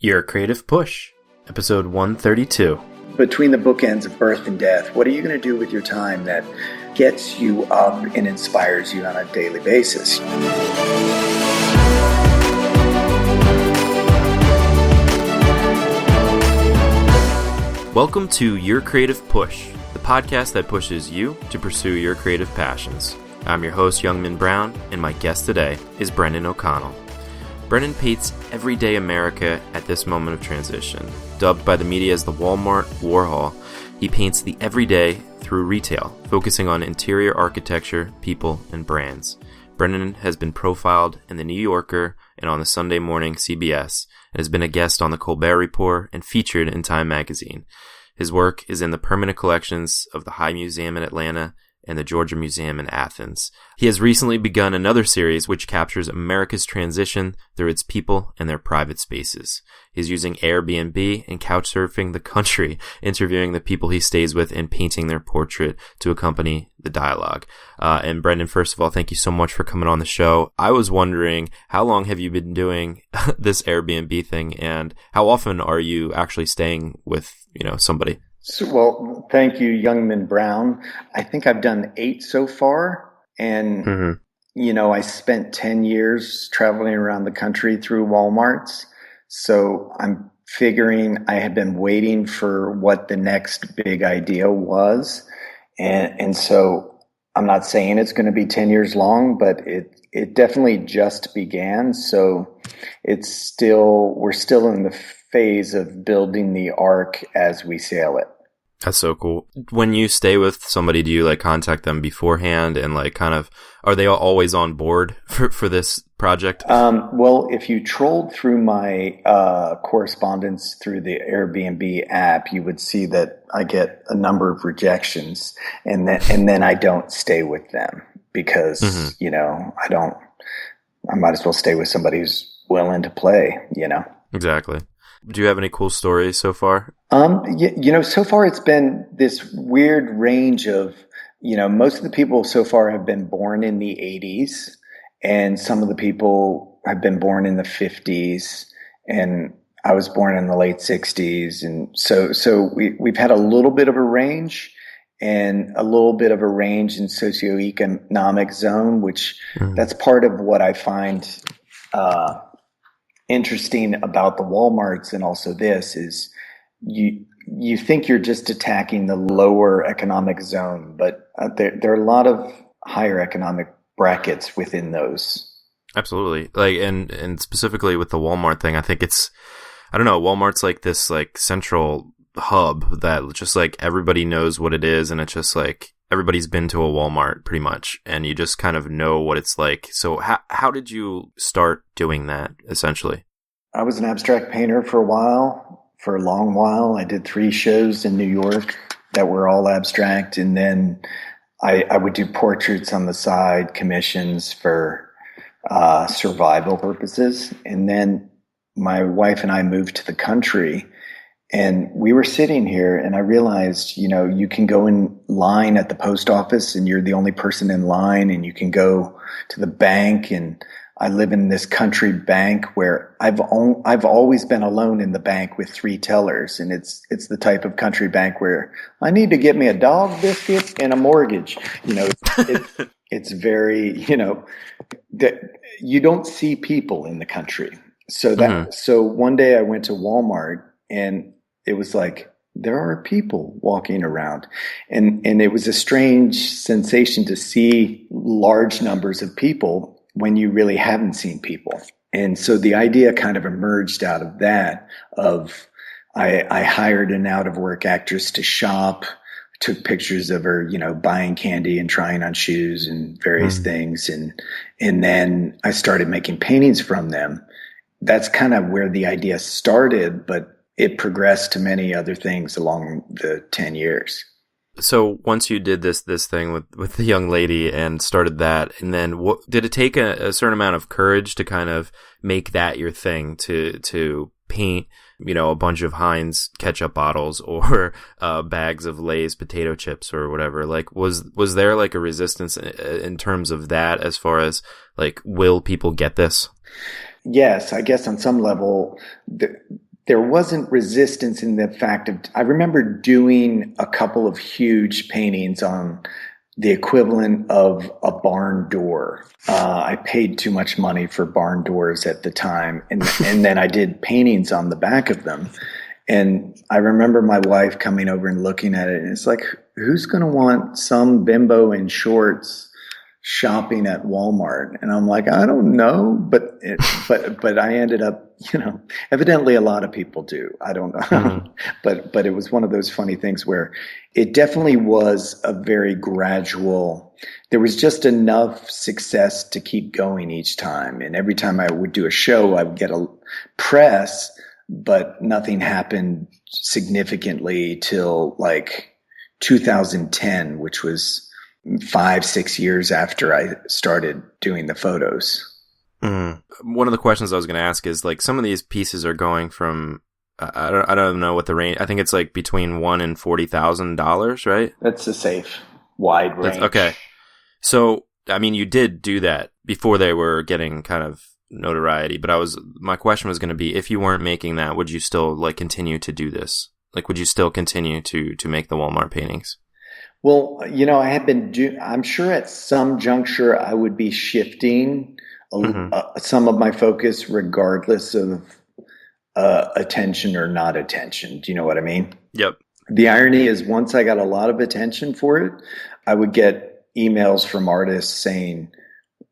Your Creative Push, episode 132. Between the bookends of birth and death, what are you going to do with your time that gets you up and inspires you on a daily basis? Welcome to Your Creative Push, the podcast that pushes you to pursue your creative passions. I'm your host, Youngman Brown, and my guest today is Brendan O'Connell. Brendan paints everyday America at this moment of transition. Dubbed by the media as the Walmart Warhol, he paints the everyday through retail, focusing on interior architecture, people, and brands. Brendan has been profiled in The New Yorker and on the Sunday morning CBS, and has been a guest on the Colbert Report and featured in Time magazine. His work is in the permanent collections of the High Museum in Atlanta and the Georgia Museum in Athens. He has recently begun another series which captures America's transition through its people and their private spaces. He's using Airbnb and couchsurfing the country, interviewing the people he stays with and painting their portrait to accompany the dialogue. And Brendan, first of all, thank you so much for coming on the show. I was wondering, how long have you been doing this Airbnb thing, and how often are you actually staying with, somebody? Well, thank you, Youngman Brown. I think I've done 8 so far. And, I spent 10 years traveling around the country through Walmarts. So I'm figuring I have been waiting for what the next big idea was. And so I'm not saying it's going to be 10 years long, but it definitely just began. So we're still in the phase of building the ark as we sail it. That's so cool. When you stay with somebody, do you contact them beforehand and are they always on board for this project? Well, if you trolled through my correspondence through the Airbnb app, you would see that I get a number of rejections, and then I don't stay with them because I might as well stay with somebody who's willing to play. Exactly. Do you have any cool stories so far? So far it's been this weird range of, most of the people so far have been born in the 80s, and some of the people have been born in the 50s, and I was born in the late 60s. And so we've had a little bit of a range, and a little bit of a range in socioeconomic zone, which that's part of what I find interesting about the Walmarts, and also this is you think you're just attacking the lower economic zone, but there are a lot of higher economic brackets within those. Absolutely. And specifically with the Walmart thing, I think Walmart's this central hub that just everybody knows what it is, and it's just everybody's been to a Walmart pretty much, and you just kind of know what it's like. So how did you start doing that, essentially? I was an abstract painter for a long while. I did 3 shows in New York that were all abstract, and then I would do portraits on the side, commissions for survival purposes. And then my wife and I moved to the country, and we were sitting here, and I realized, you can go in line at the post office and you're the only person in line, and you can go to the bank. And I live in this country bank where I've always been alone in the bank with 3 tellers. And it's the type of country bank where I need to get me a dog biscuit and a mortgage. It's very, that you don't see people in the country. So one day I went to Walmart, and it was there are people walking around, and it was a strange sensation to see large numbers of people when you really haven't seen people. And so the idea kind of emerged out of that I hired an out of work actress to shop, took pictures of her, buying candy and trying on shoes and various things. And then I started making paintings from them. That's kind of where the idea started, but it progressed to many other things along the 10 years. So once you did this thing with the young lady and started that, and then did it take a certain amount of courage to kind of make that your thing, to paint, a bunch of Heinz ketchup bottles or bags of Lay's potato chips or whatever? Was there a resistance in terms of that, as far as will people get this? Yes, I guess on some level there wasn't resistance in the fact of, I remember doing a couple of huge paintings on the equivalent of a barn door. I paid too much money for barn doors at the time. And then I did paintings on the back of them. And I remember my wife coming over and looking at it, and it's like, who's going to want some bimbo in shorts shopping at Walmart? And I'm like, I don't know, but I ended up, evidently a lot of people do. I don't know, mm-hmm. but it was one of those funny things where it definitely was a very gradual. There was just enough success to keep going each time, and every time I would do a show, I would get a press. But nothing happened significantly till like 2010, which was 5-6 years after I started doing the photos. Mm. One of the questions I was going to ask is, like, some of these pieces are going from I don't know what the range. I think it's like between $1,000 and $40,000, right? That's a safe wide range. Okay, so I mean, you did do that before they were getting kind of notoriety, but my question was going to be, if you weren't making that, would you still like continue to do this? Like, would you still continue to make the Walmart paintings? Well, I had been I'm sure at some juncture I would be shifting some of my focus regardless of attention or not attention. Do you know what I mean? Yep. The irony is, once I got a lot of attention for it, I would get emails from artists saying,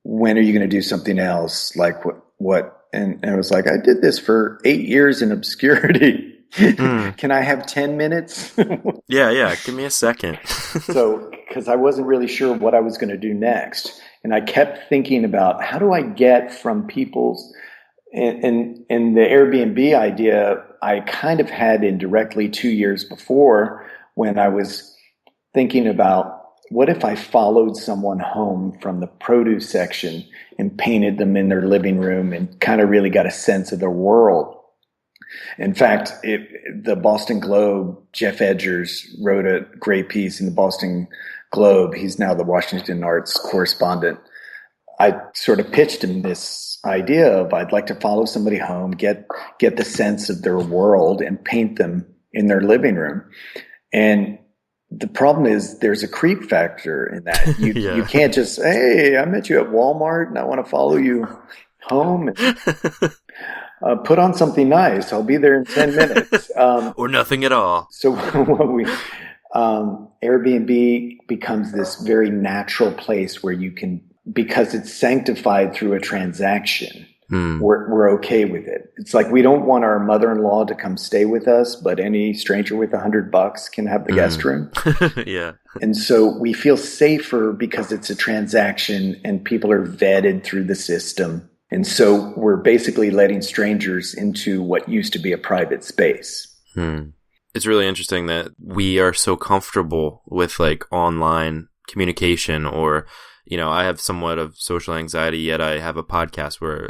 when are you going to do something else? Like what? And it was like, I did this for 8 years in obscurity. Can I have 10 minutes? Yeah. Give me a second. So, because I wasn't really sure what I was going to do next. And I kept thinking about, how do I get from people's, and the Airbnb idea, I kind of had indirectly 2 years before, when I was thinking about, what if I followed someone home from the produce section and painted them in their living room and kind of really got a sense of their world? In fact, the Boston Globe, Jeff Edgers wrote a great piece in the Boston Globe. He's now the Washington Arts correspondent. I sort of pitched him this idea of, I'd like to follow somebody home, get the sense of their world and paint them in their living room. And the problem is, there's a creep factor in that. You can't just, hey, I met you at Walmart and I want to follow you home and put on something nice. I'll be there in 10 minutes. Or nothing at all. So Airbnb becomes this very natural place where you can, because it's sanctified through a transaction, we're okay with it. It's like, we don't want our mother-in-law to come stay with us, but any stranger with $100 can have the guest room. Yeah. And so we feel safer because it's a transaction and people are vetted through the system. And so we're basically letting strangers into what used to be a private space. It's really interesting that we are so comfortable with like online communication, or I have somewhat of social anxiety, yet I have a podcast where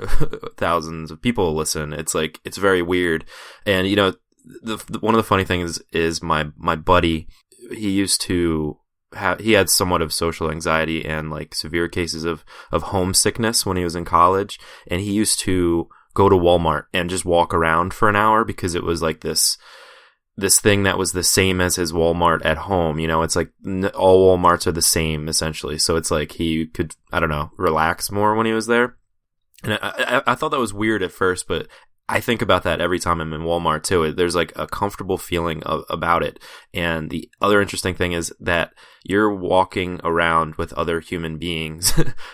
thousands of people listen. It's like, it's very weird. And, one of the funny things is my buddy, he had somewhat of social anxiety and like severe cases of homesickness when he was in college. And he used to go to Walmart and just walk around for an hour, because it was like this thing that was the same as his Walmart at home. It's like all Walmarts are the same essentially. So it's like he could, I don't know, relax more when he was there. And I thought that was weird at first, but I think about that every time I'm in Walmart too. There's like a comfortable feeling about it. And the other interesting thing is that you're walking around with other human beings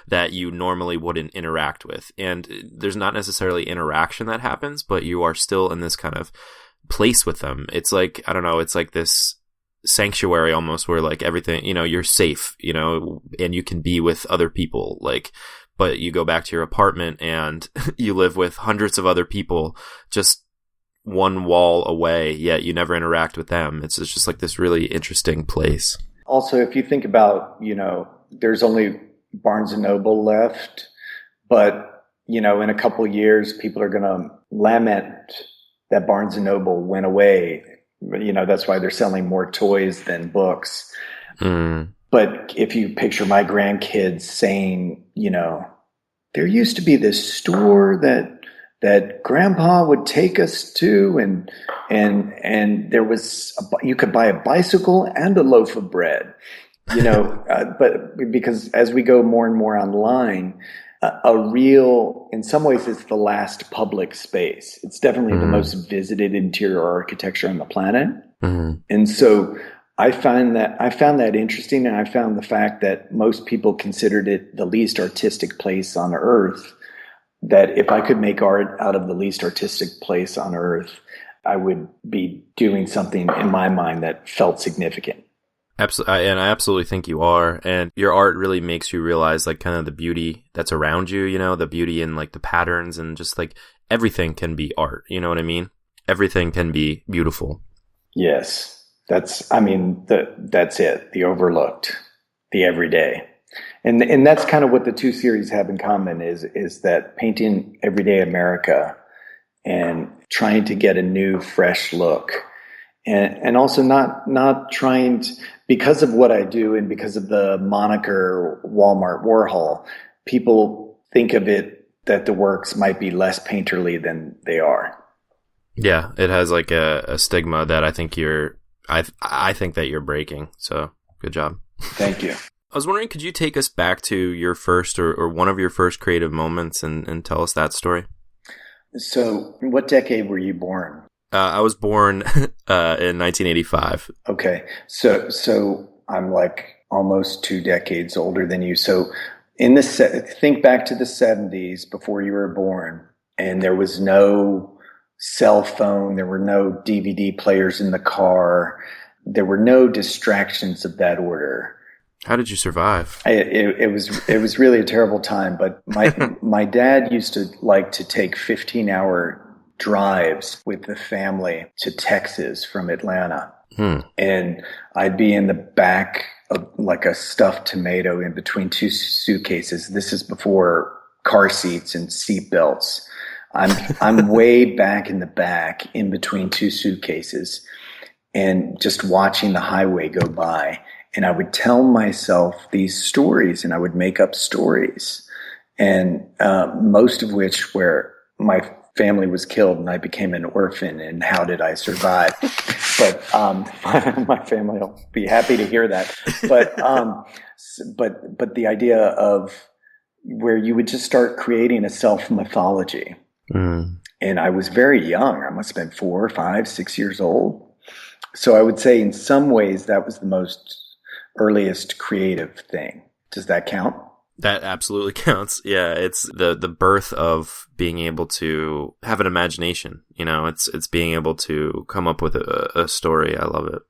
that you normally wouldn't interact with. And there's not necessarily interaction that happens, but you are still in this kind of place with them. It's like, I don't know, it's like this sanctuary almost, where like everything, you're safe, and you can be with other people, like, but you go back to your apartment and you live with hundreds of other people just one wall away, yet you never interact with them. It's just like this really interesting place. Also, if you think about, there's only Barnes & Noble left, but, in a couple of years, people are going to lament that Barnes & Noble went away. That's why they're selling more toys than books. But if you picture my grandkids saying, there used to be this store that that Grandpa would take us to, and there was you could buy a bicycle and a loaf of bread, but because as we go more and more online, in some ways, it's the last public space. It's definitely the most visited interior architecture on the planet. And so I found that interesting, and I found the fact that most people considered it the least artistic place on earth, that if I could make art out of the least artistic place on earth, I would be doing something in my mind that felt significant. Absolutely, and I absolutely think you are. And your art really makes you realize like kind of the beauty that's around you, the beauty in like the patterns, and just like everything can be art. You know what I mean? Everything can be beautiful. Yes. That's it. The overlooked, the everyday. And that's kind of what the two series have in common is that painting everyday America and trying to get a new, fresh look. And also not trying to, because of what I do and because of the moniker Walmart Warhol, people think of it that the works might be less painterly than they are. Yeah, it has like a stigma that I think I think that you're breaking. So good job. Thank you. I was wondering, could you take us back to your first or one of your first creative moments and tell us that story? So what decade were you born? I was born in 1985. Okay. So I'm like almost 2 decades older than you. So think back to the 70s before you were born, and there was no cell phone. There were no DVD players in the car. There were no distractions of that order. How did you survive? It was really a terrible time, but my dad used to like to take 15-hour drives with the family to Texas from Atlanta. And I'd be in the back of like a stuffed tomato in between 2 suitcases. This is before car seats and seat belts. I'm way back in the back in between 2 suitcases and just watching the highway go by. And I would tell myself these stories, and I would make up stories, and most of which where my family was killed and I became an orphan, and how did I survive? But my family will be happy to hear that. But the idea of where you would just start creating a self-mythology. And I was very young. I must have been 4, 5, 6 years old. So I would say in some ways that was the most earliest creative thing. Does that count? That absolutely counts. Yeah, it's the birth of being able to have an imagination. It's being able to come up with a story. I love it.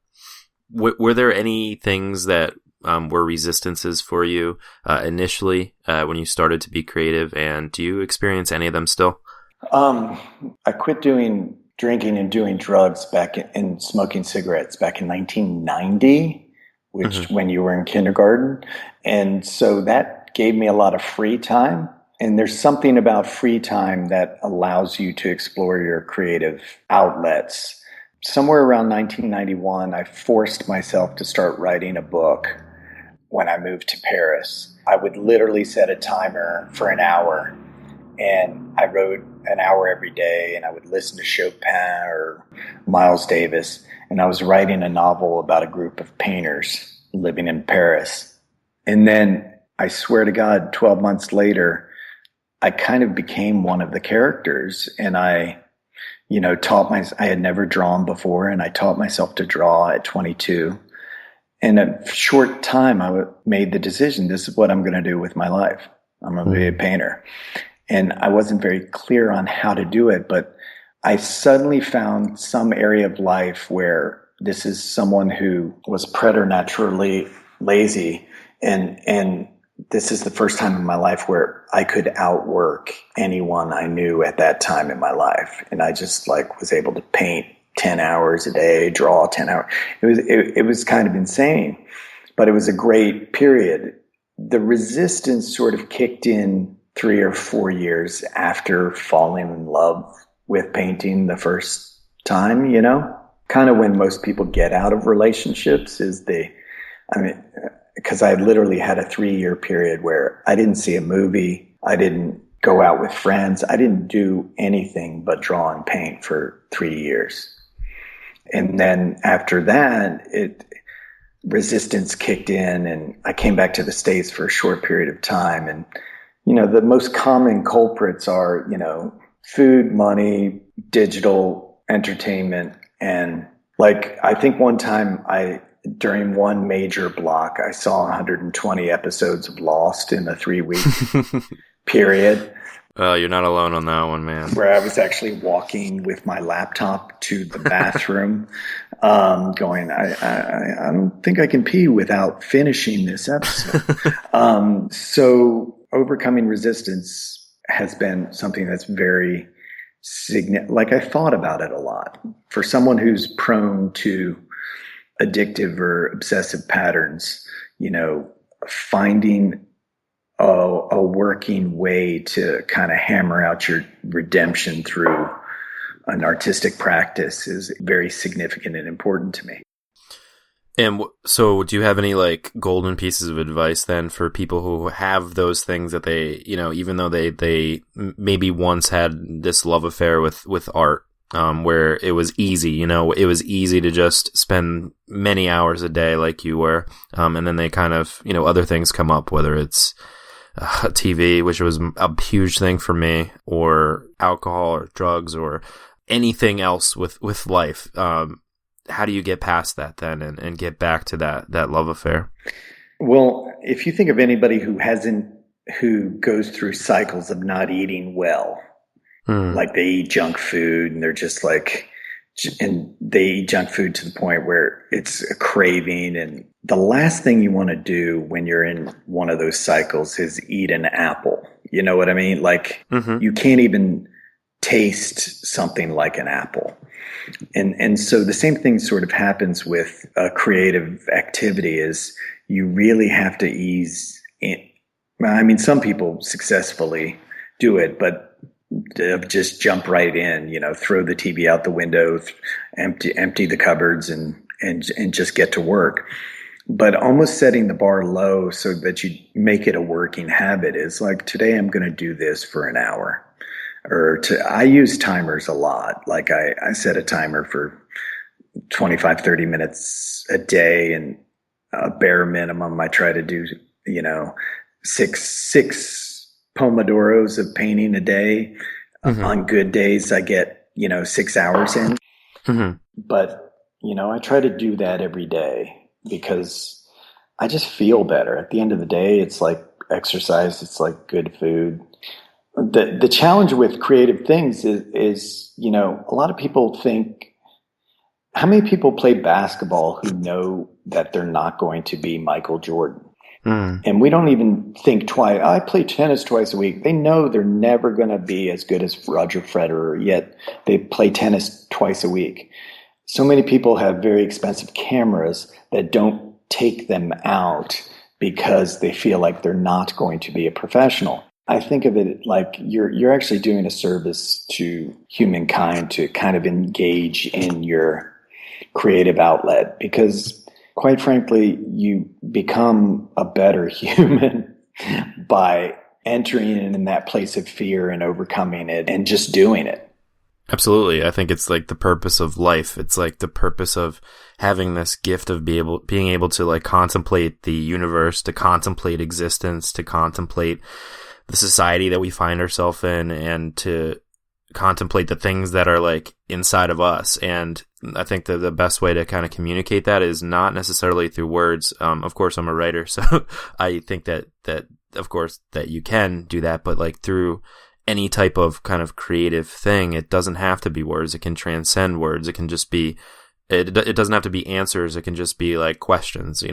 Were there any things that were resistances for you initially when you started to be creative, and do you experience any of them still? I quit doing drinking and doing drugs and smoking cigarettes back in 1990, which when you were in kindergarten. And so that gave me a lot of free time. And there's something about free time that allows you to explore your creative outlets. Somewhere around 1991, I forced myself to start writing a book when I moved to Paris. I would literally set a timer for an hour, and I wrote an hour every day, and I would listen to Chopin or Miles Davis, and I was writing a novel about a group of painters living in Paris. And then I swear to God, 12 months later, I kind of became one of the characters, and I had never drawn before, and I taught myself to draw at 22. In a short time, I made the decision, this is what I'm going to do with my life. I'm going to be a painter. And I wasn't very clear on how to do it, but I suddenly found some area of life where this is someone who was preternaturally lazy, and this is the first time in my life where I could outwork anyone I knew at that time in my life. And I just was able to paint 10 hours a day, draw 10 hours. It was kind of insane, but it was a great period. The resistance sort of kicked in 3 or 4 years after falling in love with painting the first time, kind of when most people get out of relationships because I literally had a 3-year period where I didn't see a movie. I didn't go out with friends. I didn't do anything but draw and paint for 3 years. And then after that, resistance kicked in, and I came back to the States for a short period of time. And, the most common culprits are, food, money, digital entertainment. And I think one time during one major block, I saw 120 episodes of Lost in a 3-week period. Well, you're not alone on that one, man. Where I was actually walking with my laptop to the bathroom, going, I don't think I can pee without finishing this episode. So overcoming resistance has been something that's very significant. I thought about it a lot. For someone who's prone to addictive or obsessive patterns, finding a working way to kind of hammer out your redemption through an artistic practice is very significant and important to me. And so do you have any golden pieces of advice then for people who have those things that they, even though they maybe once had this love affair with art, where it was easy, it was easy to just spend many hours a day like you were. And then they kind of, other things come up, whether it's TV, which was a huge thing for me, or alcohol or drugs or anything else with life. How do you get past that then and get back to that love affair? Well, if you think of anybody who goes through cycles of not eating well, like they eat junk food and they're just and they eat junk food to the point where it's a craving. And the last thing you want to do when you're in one of those cycles is eat an apple. You know what I mean? You can't even taste something like an apple. And so the same thing sort of happens with a creative activity is you really have to ease in. I mean, some people successfully do it, but just jump right in, throw the TV out the window, empty the cupboards and just get to work. But almost setting the bar low so that you make it a working habit is today I'm going to do this for an hour. I use timers a lot. I set a timer for 25, 30 minutes a day, and a bare minimum, I try to do, six Pomodoros of painting a day. On good days, I get, 6 hours in. But, I try to do that every day because I just feel better. At the end of the day, it's like exercise. It's like good food. The challenge with creative things is, a lot of people think, how many people play basketball who know that they're not going to be Michael Jordan? And we don't even think twice. I play tennis twice a week. They know they're never going to be as good as Roger Federer, yet they play tennis twice a week. So many people have very expensive cameras that don't take them out because they feel like they're not going to be a professional. I think of it like you're actually doing a service to humankind to kind of engage in your creative outlet, because quite frankly, you become a better human by entering in that place of fear and overcoming it and just doing it. Absolutely. I think it's the purpose of life. It's the purpose of having this gift of being able to contemplate the universe, to contemplate existence, to contemplate the society that we find ourselves in, and to contemplate the things that are inside of us. And I think that the best way to kind of communicate that is not necessarily through words. Of course, I'm a writer, so I think that of course that you can do that, but through any type of kind of creative thing, it doesn't have to be words. It can transcend words. It can just be, it doesn't have to be answers. It can just be questions,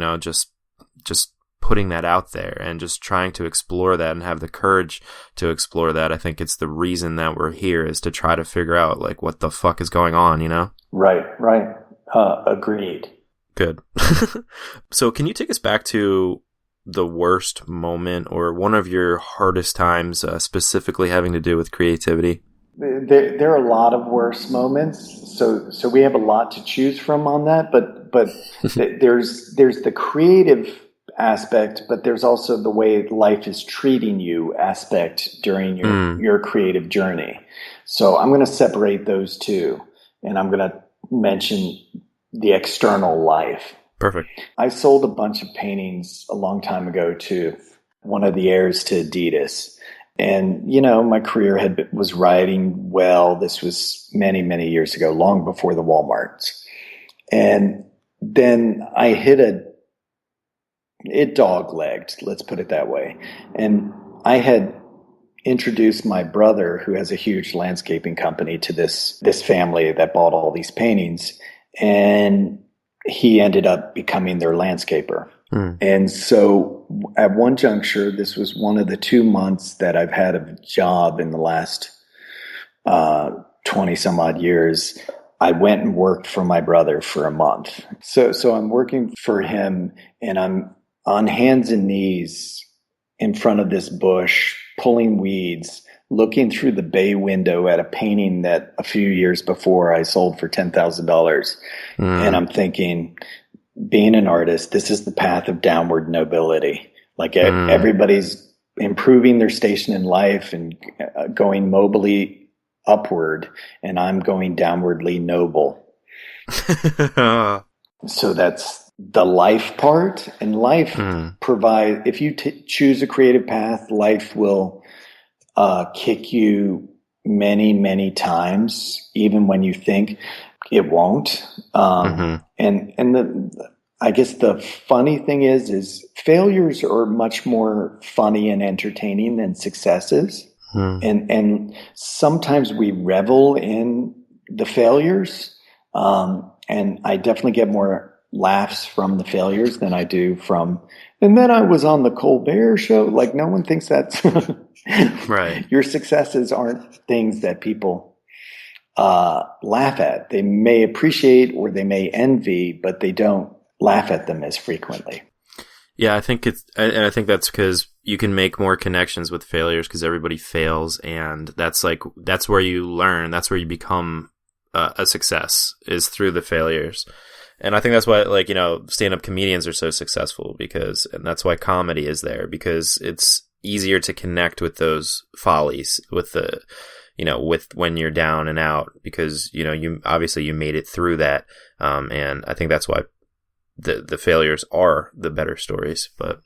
just putting that out there and just trying to explore that and have the courage to explore that. I think it's the reason that we're here, is to try to figure out what the fuck is going on, Right. Agreed. Good. So can you take us back to the worst moment or one of your hardest times, specifically having to do with creativity? There are a lot of worse moments, so we have a lot to choose from on that. But there's the creative aspect, but there's also the way life is treating you aspect during your creative journey. So I'm going to separate those two, and I'm going to mention the external life. Perfect. I sold a bunch of paintings a long time ago to one of the heirs to Adidas. And, my career was riding well. This was many, many years ago, long before the Walmarts. And then I it dog-legged, let's put it that way. And I had introduced my brother, who has a huge landscaping company, to this family that bought all these paintings. And he ended up becoming their landscaper. And so at one juncture, this was one of the 2 months that I've had a job in the last 20 some odd years. I went and worked for my brother for a month. So I'm working for him, and I'm on hands and knees in front of this bush, pulling weeds, looking through the bay window at a painting that a few years before I sold for $10,000. And I'm thinking, being an artist, this is the path of downward nobility. Like everybody's improving their station in life and going mobily upward, and I'm going downwardly noble. So that's the life part. And life if you choose a creative path, life will kick you many, many times, even when you think it won't. And I guess the funny thing is failures are much more funny and entertaining than successes. And sometimes we revel in the failures. And I definitely get more laughs from the failures than I do from, and then I was on the Colbert show. Like, no one thinks that's right. Your successes aren't things that people laugh at. They may appreciate or they may envy, but they don't laugh at them as frequently. Yeah, I think I think that's because you can make more connections with failures because everybody fails, and that's where you learn. That's where you become a success, is through the failures. And I think that's why, stand-up comedians are so successful, and that's why comedy is there, because it's easier to connect with those follies, with with when you're down and out, because, you obviously you made it through that. And I think that's why the failures are the better stories. But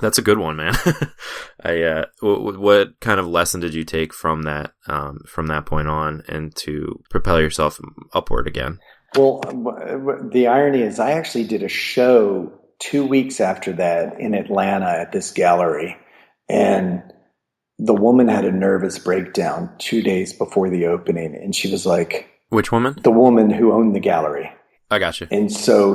that's a good one, man. What kind of lesson did you take from that point on, and to propel yourself upward again? Well, the irony is I actually did a show 2 weeks after that in Atlanta at this gallery, and the woman had a nervous breakdown 2 days before the opening, and she was like... Which woman? The woman who owned the gallery. I got you. And so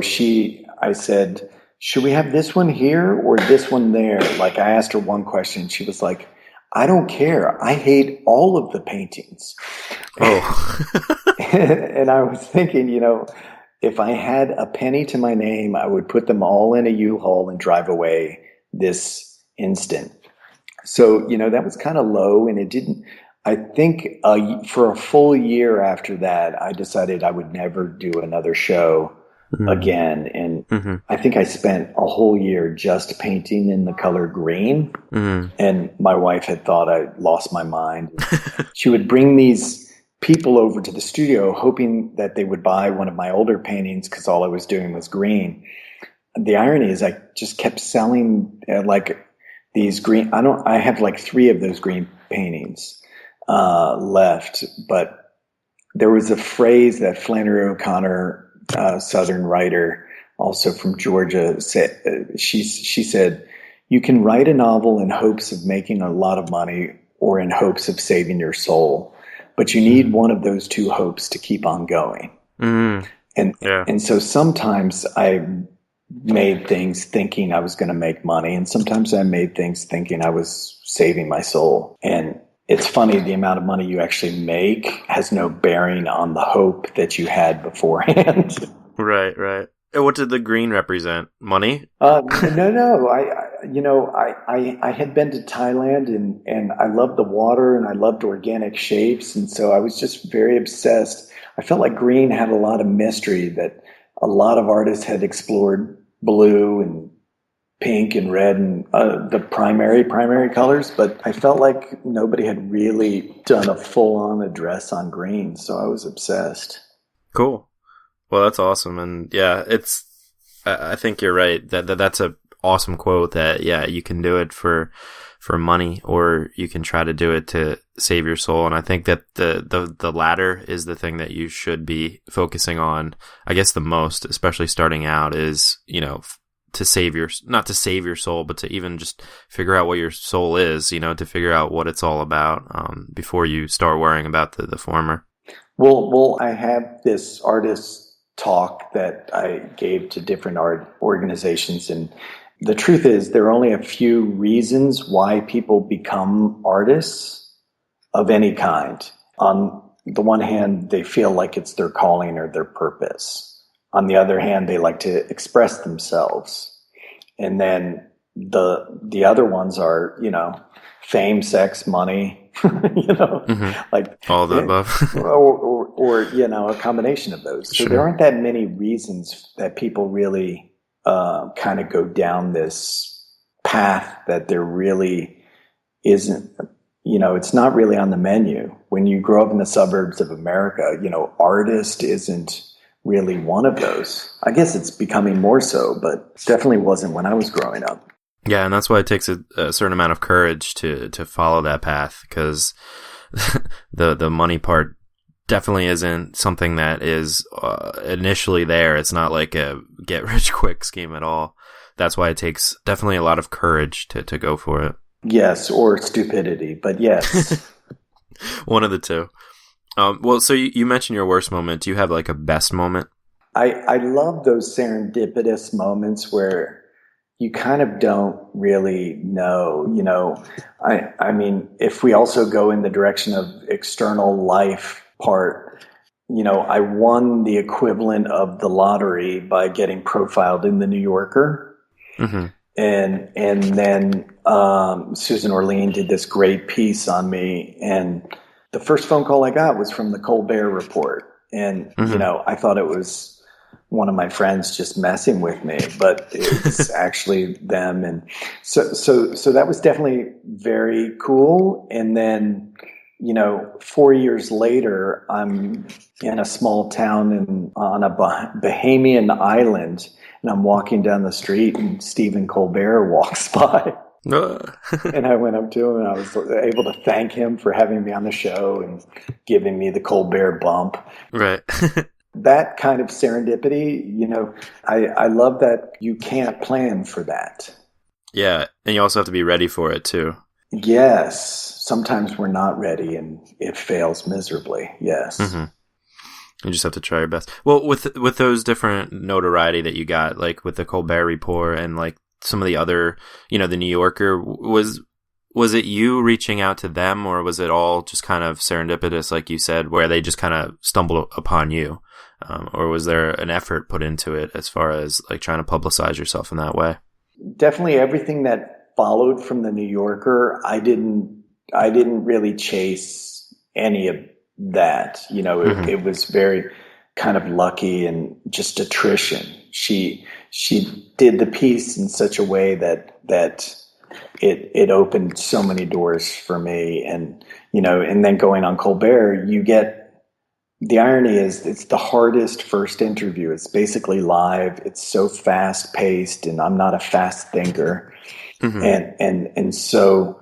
I said, should we have this one here or this one there? Like, I asked her one question. She was like, I don't care. I hate all of the paintings. Oh. And I was thinking, if I had a penny to my name, I would put them all in a U-Haul and drive away this instant. So, that was kind of low, and it didn't, I think for a full year after that, I decided I would never do another show again. And I think I spent a whole year just painting in the color green. And my wife had thought I lost my mind. She would bring these people over to the studio hoping that they would buy one of my older paintings because all I was doing was green. The irony is I just kept selling these green. I have 3 of those green paintings left, but there was a phrase that Flannery O'Connor, Southern writer, also from Georgia, said. She said, "You can write a novel in hopes of making a lot of money or in hopes of saving your soul, but you need one of those two hopes to keep on going." And so sometimes I made things thinking I was going to make money, and sometimes I made things thinking I was saving my soul. And it's funny, the amount of money you actually make has no bearing on the hope that you had beforehand. Right. And what did the green represent? Money? No. I had been to Thailand, and I loved the water, and I loved organic shapes, and so I was just very obsessed. I felt like green had a lot of mystery that a lot of artists had explored blue and pink and red and the primary colors, but I felt like nobody had really done a full-on address on green, so I was obsessed. Cool. Well, that's awesome. And yeah, I think you're right. That's a awesome quote that, yeah, you can do it for money, or you can try to do it to save your soul. And I think that the latter is the thing that you should be focusing on, I guess, the most, especially starting out, is, not to save your soul, but to even just figure out what your soul is, to figure out what it's all about, before you start worrying about the former. Well, I have this artist talk that I gave to different art organizations, and the truth is there are only a few reasons why people become artists of any kind. On the one hand, they feel like it's their calling or their purpose. On the other hand, they like to express themselves. And then the other ones are, fame, sex, money, like all the above, or a combination of those. So there aren't that many reasons that people really kind of go down this path that there really isn't. It's not really on the menu. When you grow up in the suburbs of America, artist isn't really one of those. I guess it's becoming more so, but definitely wasn't when I was growing up. Yeah, and that's why it takes a certain amount of courage to follow that path, because the money part definitely isn't something that is initially there. It's not like a get-rich-quick scheme at all. That's why it takes definitely a lot of courage to go for it. Yes, or stupidity, but yes. One of the two. Well, so you mentioned your worst moment. Do you have like a best moment? I love those serendipitous moments where you kind of don't really know, I mean, if we also go in the direction of external life part, I won the equivalent of the lottery by getting profiled in the New Yorker. Mm-hmm. And then Susan Orlean did this great piece on me, and the first phone call I got was from the Colbert Report. And, I thought it was one of my friends just messing with me, but it's actually them. And so that was definitely very cool. And then, 4 years later, I'm in a small town on a Bahamian island, and I'm walking down the street, and Stephen Colbert walks by. And I went up to him, and I was able to thank him for having me on the show and giving me the Colbert bump. Right. That kind of serendipity, I love that you can't plan for that. Yeah, and you also have to be ready for it too. Yes. Sometimes we're not ready, and it fails miserably. Yes. Mm-hmm. You just have to try your best. Well, with those different notoriety that you got, like with the Colbert Report and like some of the other, the New Yorker, was it you reaching out to them, or was it all just kind of serendipitous, like you said, where they just kind of stumbled upon you? Or was there an effort put into it as far as like trying to publicize yourself in that way? Definitely everything that followed from the New Yorker, I didn't really chase any of that. It was very kind of lucky and just attrition. She did the piece in such a way that it opened so many doors for me. And, and then going on Colbert, the irony is it's the hardest first interview. It's basically live. It's so fast paced, and I'm not a fast thinker. Mm-hmm. And so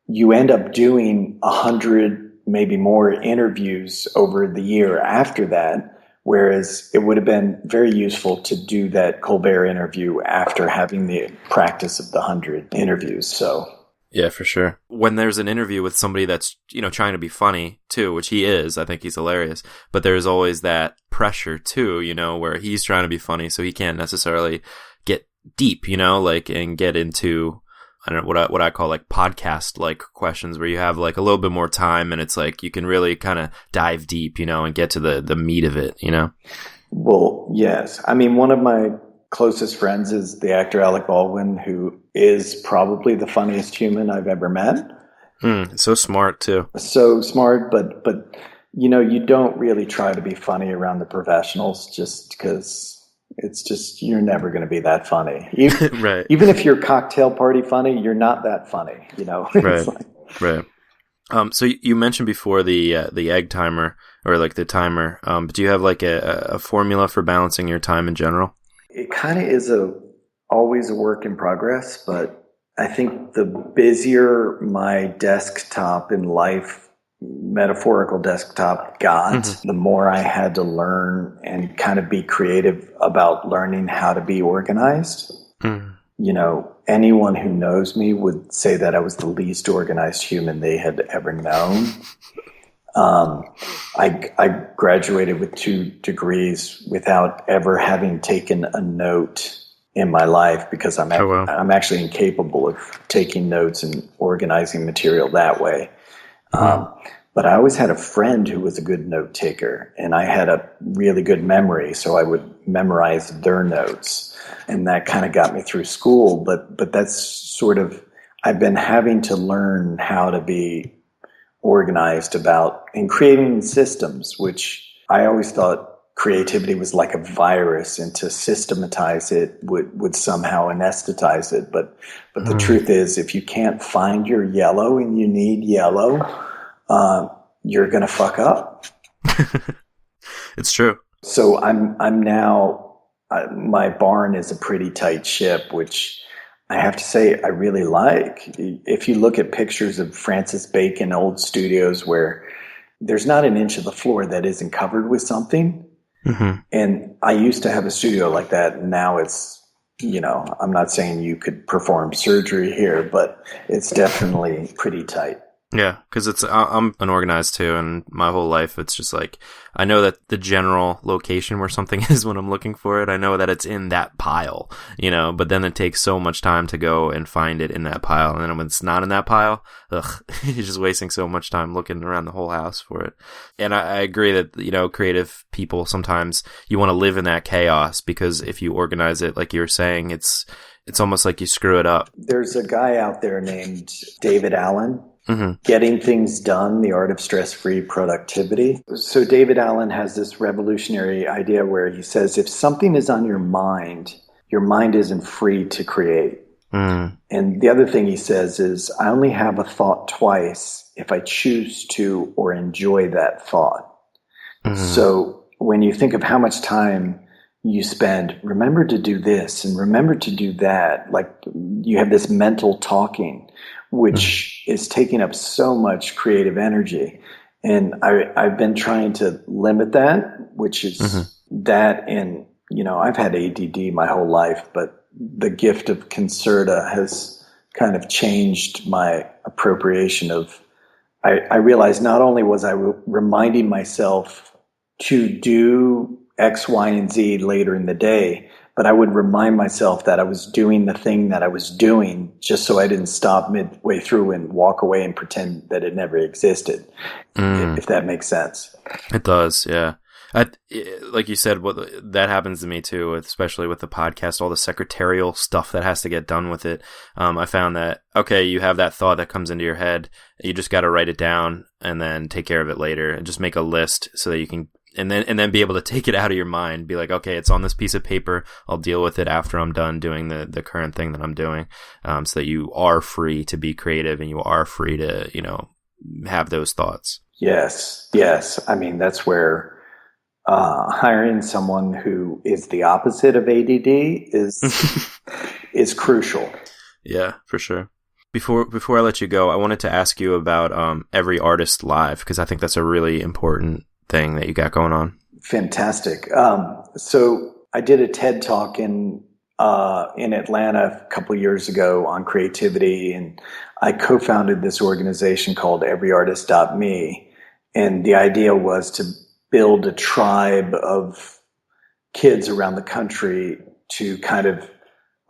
you end up doing 100, maybe more interviews over the year after that, whereas it would have been very useful to do that Colbert interview after having the practice of the 100 interviews. So yeah, for sure. When there's an interview with somebody that's, trying to be funny too, which he is, I think he's hilarious, but there's always that pressure too, where he's trying to be funny, so he can't necessarily get deep, and get into, I don't know, what I call like podcast like questions, where you have like a little bit more time, and it's like you can really kind of dive deep, and get to the meat of it, Well, yes. I mean, one of my closest friends is the actor Alec Baldwin, who is probably the funniest human I've ever met. So smart too. So smart, but you don't really try to be funny around the professionals, just because It's just, you're never going to be that funny. Even, Right. even if you're cocktail party funny, you're not that funny, you know? Right. It's like, Right. So you mentioned before the egg timer or like the timer. But do you have like a formula for balancing your time in general? it kind of is always a work in progress, but I think the busier my desktop in life, metaphorical desktop got, the more I had to learn and kind of be creative about learning how to be organized. You know, anyone who knows me would say that I was the least organized human they had ever known. I graduated with 2 degrees without ever having taken a note in my life because I'm actually incapable of taking notes and organizing material that way. But I always had a friend who was a good note taker, and I had a really good memory, so I would memorize their notes, and that kind of got me through school. But that's sort of, I've been having to learn how to be organized about and creating systems, which I always thought creativity was like a virus, and to systematize it would somehow anesthetize it. But the truth is, if you can't find your yellow and you need yellow, you're going to fuck up. It's true. So I'm now, my barn is a pretty tight ship, which I have to say I really like. If you look at pictures of Francis Bacon old studios where there's not an inch of the floor that isn't covered with something. And I used to have a studio like that, and now it's, you know, I'm not saying you could perform surgery here, but it's definitely pretty tight. Yeah, because I'm unorganized too, and my whole life it's just like I know that the general location where something is when I'm looking for it. I know that it's in that pile, you know, but then it takes so much time to go and find it in that pile, and then when it's not in that pile, you're just wasting so much time looking around the whole house for it. And I agree that, you know, creative people, sometimes you want to live in that chaos, because if you organize it, like you were saying, it's almost like you screw it up. There's a guy out there named David Allen. Getting Things Done, The Art of Stress-Free Productivity. So David Allen has this revolutionary idea where he says, if something is on your mind isn't free to create. And the other thing he says is, I only have a thought twice if I choose to or enjoy that thought. So when you think of how much time you spend, remember to do this and remember to do that, like you have this mental talking, which is taking up so much creative energy. And I've been trying to limit that, which is that. And, you know, I've had ADD my whole life, but the gift of Concerta has kind of changed my appropriation of, I realized not only was I reminding myself to do X, Y, and Z later in the day, but I would remind myself that I was doing the thing that I was doing just so I didn't stop midway through and walk away and pretend that it never existed, if that makes sense. It does, yeah. Like you said, that happens to me too, especially with the podcast, all the secretarial stuff that has to get done with it. I found that, okay, you have that thought that comes into your head, you just got to write it down and then take care of it later, and just make a list so that you can and then be able to take it out of your mind, be like, okay, it's on this piece of paper. I'll deal with it after I'm done doing the current thing that I'm doing. So that you are free to be creative and you are free to, you know, have those thoughts. Yes. I mean, that's where hiring someone who is the opposite of ADD is crucial. Yeah, for sure. Before I let you go, I wanted to ask you about Every Artist Live, because I think that's a really important thing that you got going on. Fantastic. So I did a TED Talk in Atlanta a couple of years ago on creativity, and I co-founded this organization called EveryArtist.me, and the idea was to build a tribe of kids around the country to kind of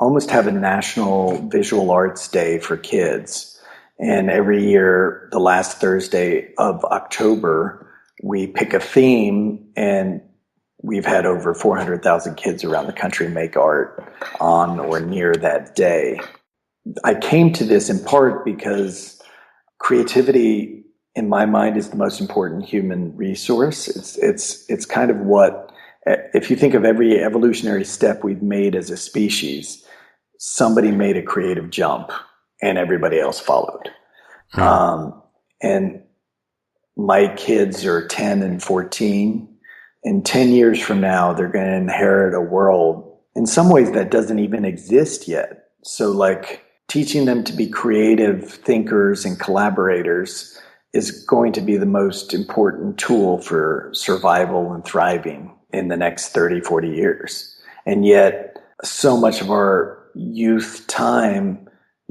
almost have a national visual arts day for kids. And every year, the last Thursday of October, we pick a theme, and we've had over 400,000 kids around the country make art on or near that day. I came to this in part because creativity, in my mind, is the most important human resource. It's kind of what if you think of every evolutionary step we've made as a species, somebody made a creative jump and everybody else followed. And my kids are 10 and 14. And 10 years from now, they're going to inherit a world in some ways that doesn't even exist yet. So like teaching them to be creative thinkers and collaborators is going to be the most important tool for survival and thriving in the next 30, 40 years. And yet so much of our youth time,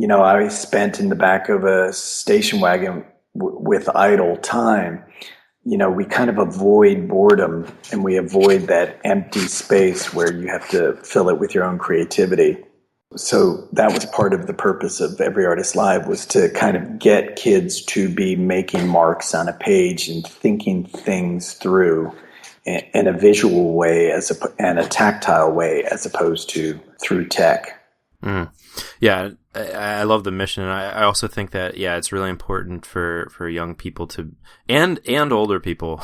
I spent in the back of a station wagon with idle time. We kind of avoid boredom and we avoid that empty space where you have to fill it with your own creativity. So that was part of the purpose of Every Artist Live, was to kind of get kids to be making marks on a page and thinking things through in a visual way and a tactile way as opposed to through tech. Yeah, I love the mission. And I also think that, it's really important for young people to, and older people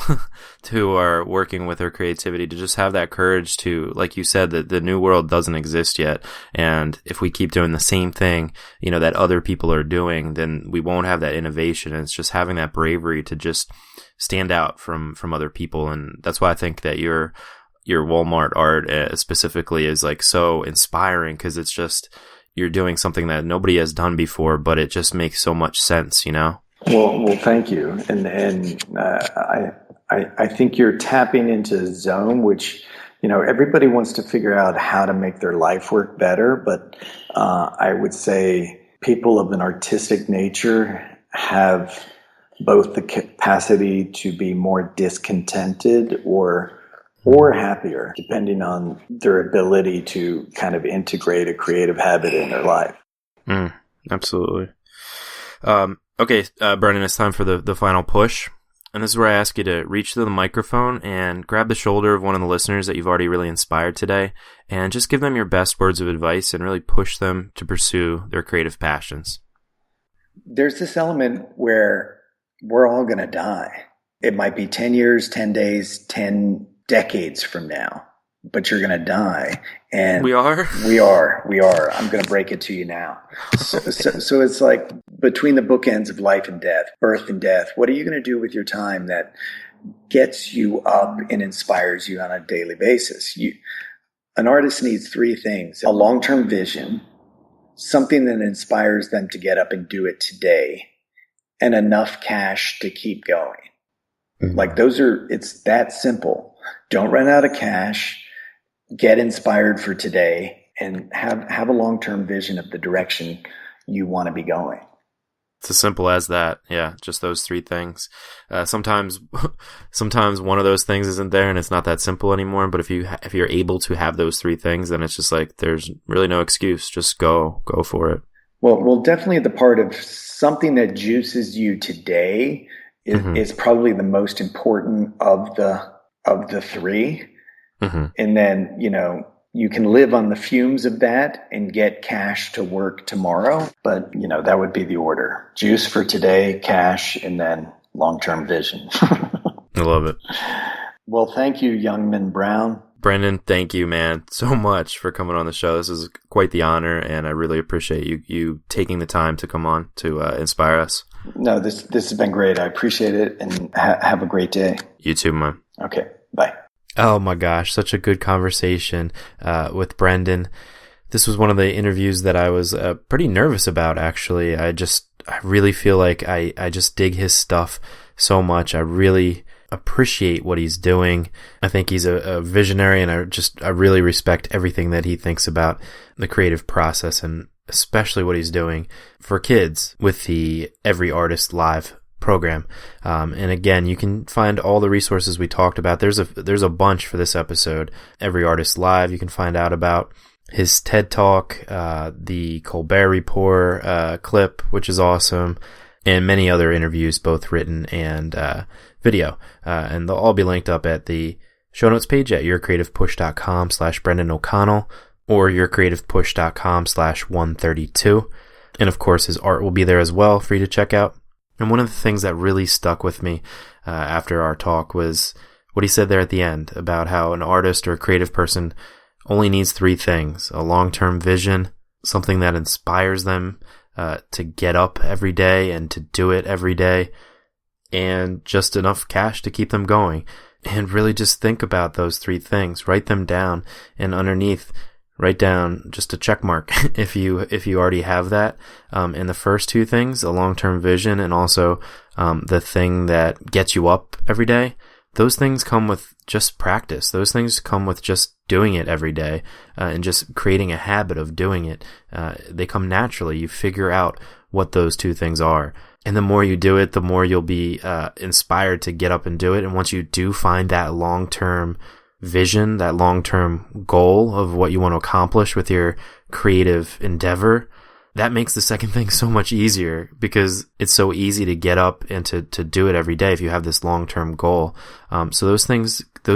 who are working with their creativity to just have that courage to, like you said, that the new world doesn't exist yet. And if we keep doing the same thing, that other people are doing, then we won't have that innovation. And it's just having that bravery to just stand out from other people. And that's why I think that your Walmart art specifically is like so inspiring, because it's just, you're doing something that nobody has done before, but it just makes so much sense, Well, thank you. And I think you're tapping into a zone which, everybody wants to figure out how to make their life work better. But I would say people of an artistic nature have both the capacity to be more discontented or happier, depending on their ability to kind of integrate a creative habit in their life. Absolutely. Okay, Brendan, it's time for the final push. And this is where I ask you to reach to the microphone and grab the shoulder of one of the listeners that you've already really inspired today, and just give them your best words of advice and really push them to pursue their creative passions. There's this element where we're all going to die. It might be 10 years, 10 days, 10 decades from now, but you're going to die. And we are. I'm going to break it to you now. So it's like between the bookends of life and death, birth and death, what are you going to do with your time that gets you up and inspires you on a daily basis? An artist needs three things: a long-term vision, something that inspires them to get up and do it today, and enough cash to keep going. Like it's that simple. Don't run out of cash, get inspired for today, and have a long-term vision of the direction you want to be going. It's as simple as that. Yeah, just those three things. Sometimes one of those things isn't there and it's not that simple anymore. But if you're able to have those three things, then it's just like there's really no excuse. Just go for it. Well, definitely the part of something that juices you today is probably the most important of the three. And then, you can live on the fumes of that and get cash to work tomorrow. But, that would be the order: juice for today, cash, and then long-term vision. I love it. Well, thank you, Youngman Brown. Brendan, thank you, man, so much for coming on the show. This is quite the honor, and I really appreciate you taking the time to come on to inspire us. No, this has been great. I appreciate it, and have a great day. You too, man. Okay, bye. Oh my gosh, such a good conversation with Brendan. This was one of the interviews that I was pretty nervous about, actually. I really feel like I just dig his stuff so much. I really appreciate what he's doing. I think he's a visionary, and I really respect everything that he thinks about the creative process, and especially what he's doing for kids with the Every Artist Live program. And again, you can find all the resources we talked about. There's a bunch for this episode. Every Artist Live, you can find out about his TED Talk, the Colbert Report clip, which is awesome, and many other interviews, both written and video. And they'll all be linked up at the show notes page at yourcreativepush.com/Brendan O'Connell or yourcreativepush.com/132. And of course, his art will be there as well for you to check out. And one of the things that really stuck with me after our talk was what he said there at the end about how an artist or a creative person only needs 3 things: a long-term vision, something that inspires them to get up every day and to do it every day, and just enough cash to keep them going. And really just think about those 3 things, write them down, and underneath, write down just a check mark if you already have that. And the first 2 things, a long-term vision and also the thing that gets you up every day, those things come with just practice. Those things come with just doing it every day and just creating a habit of doing it. They come naturally. You figure out what those 2 things are. And the more you do it, the more you'll be inspired to get up and do it. And once you do find that long-term vision, that long-term goal of what you want to accomplish with your creative endeavor, that makes the second thing so much easier because it's so easy to get up and to do it every day if you have this long-term goal. So those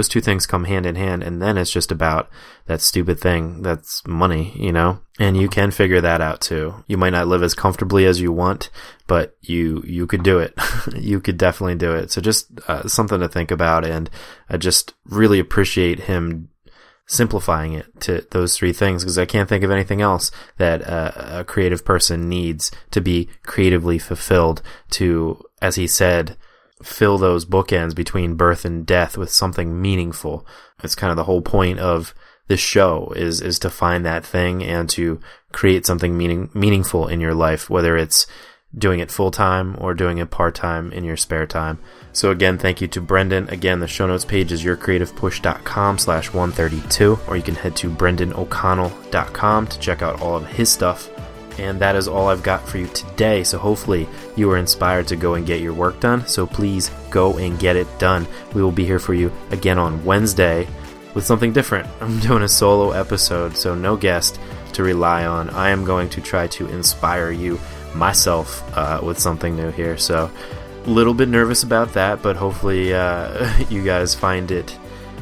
2 things come hand in hand, and then it's just about that stupid thing that's money, and you can figure that out too. You might not live as comfortably as you want, but you could do it. You could definitely do it. So just something to think about, and I just really appreciate him simplifying it to those 3 things, because I can't think of anything else that a creative person needs to be creatively fulfilled, to, as he said, fill those bookends between birth and death with something meaningful. It's kind of the whole point of this show is to find that thing and to create something meaningful in your life, whether it's doing it full-time or doing it part-time in your spare time. So again, thank you to Brendan. Again, the show notes page is yourcreativepush.com/132, or you can head to brendano'connell.com to check out all of his stuff. And that is all I've got for you today. So hopefully you are inspired to go and get your work done. So please go and get it done. We will be here for you again on Wednesday with something different. I'm doing a solo episode, so no guest to rely on. I am going to try to inspire you myself with something new here. So a little bit nervous about that, but hopefully you guys find it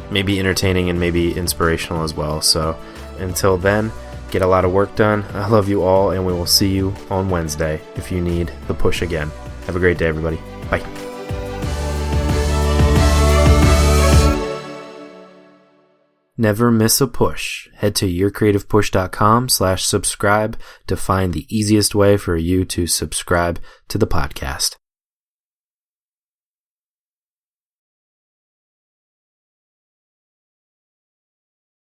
maybe entertaining and maybe inspirational as well. So until then, get a lot of work done. I love you all, and we will see you on Wednesday if you need the push again. Have a great day, everybody. Bye. Never miss a push. Head to yourcreativepush.com/subscribe to find the easiest way for you to subscribe to the podcast.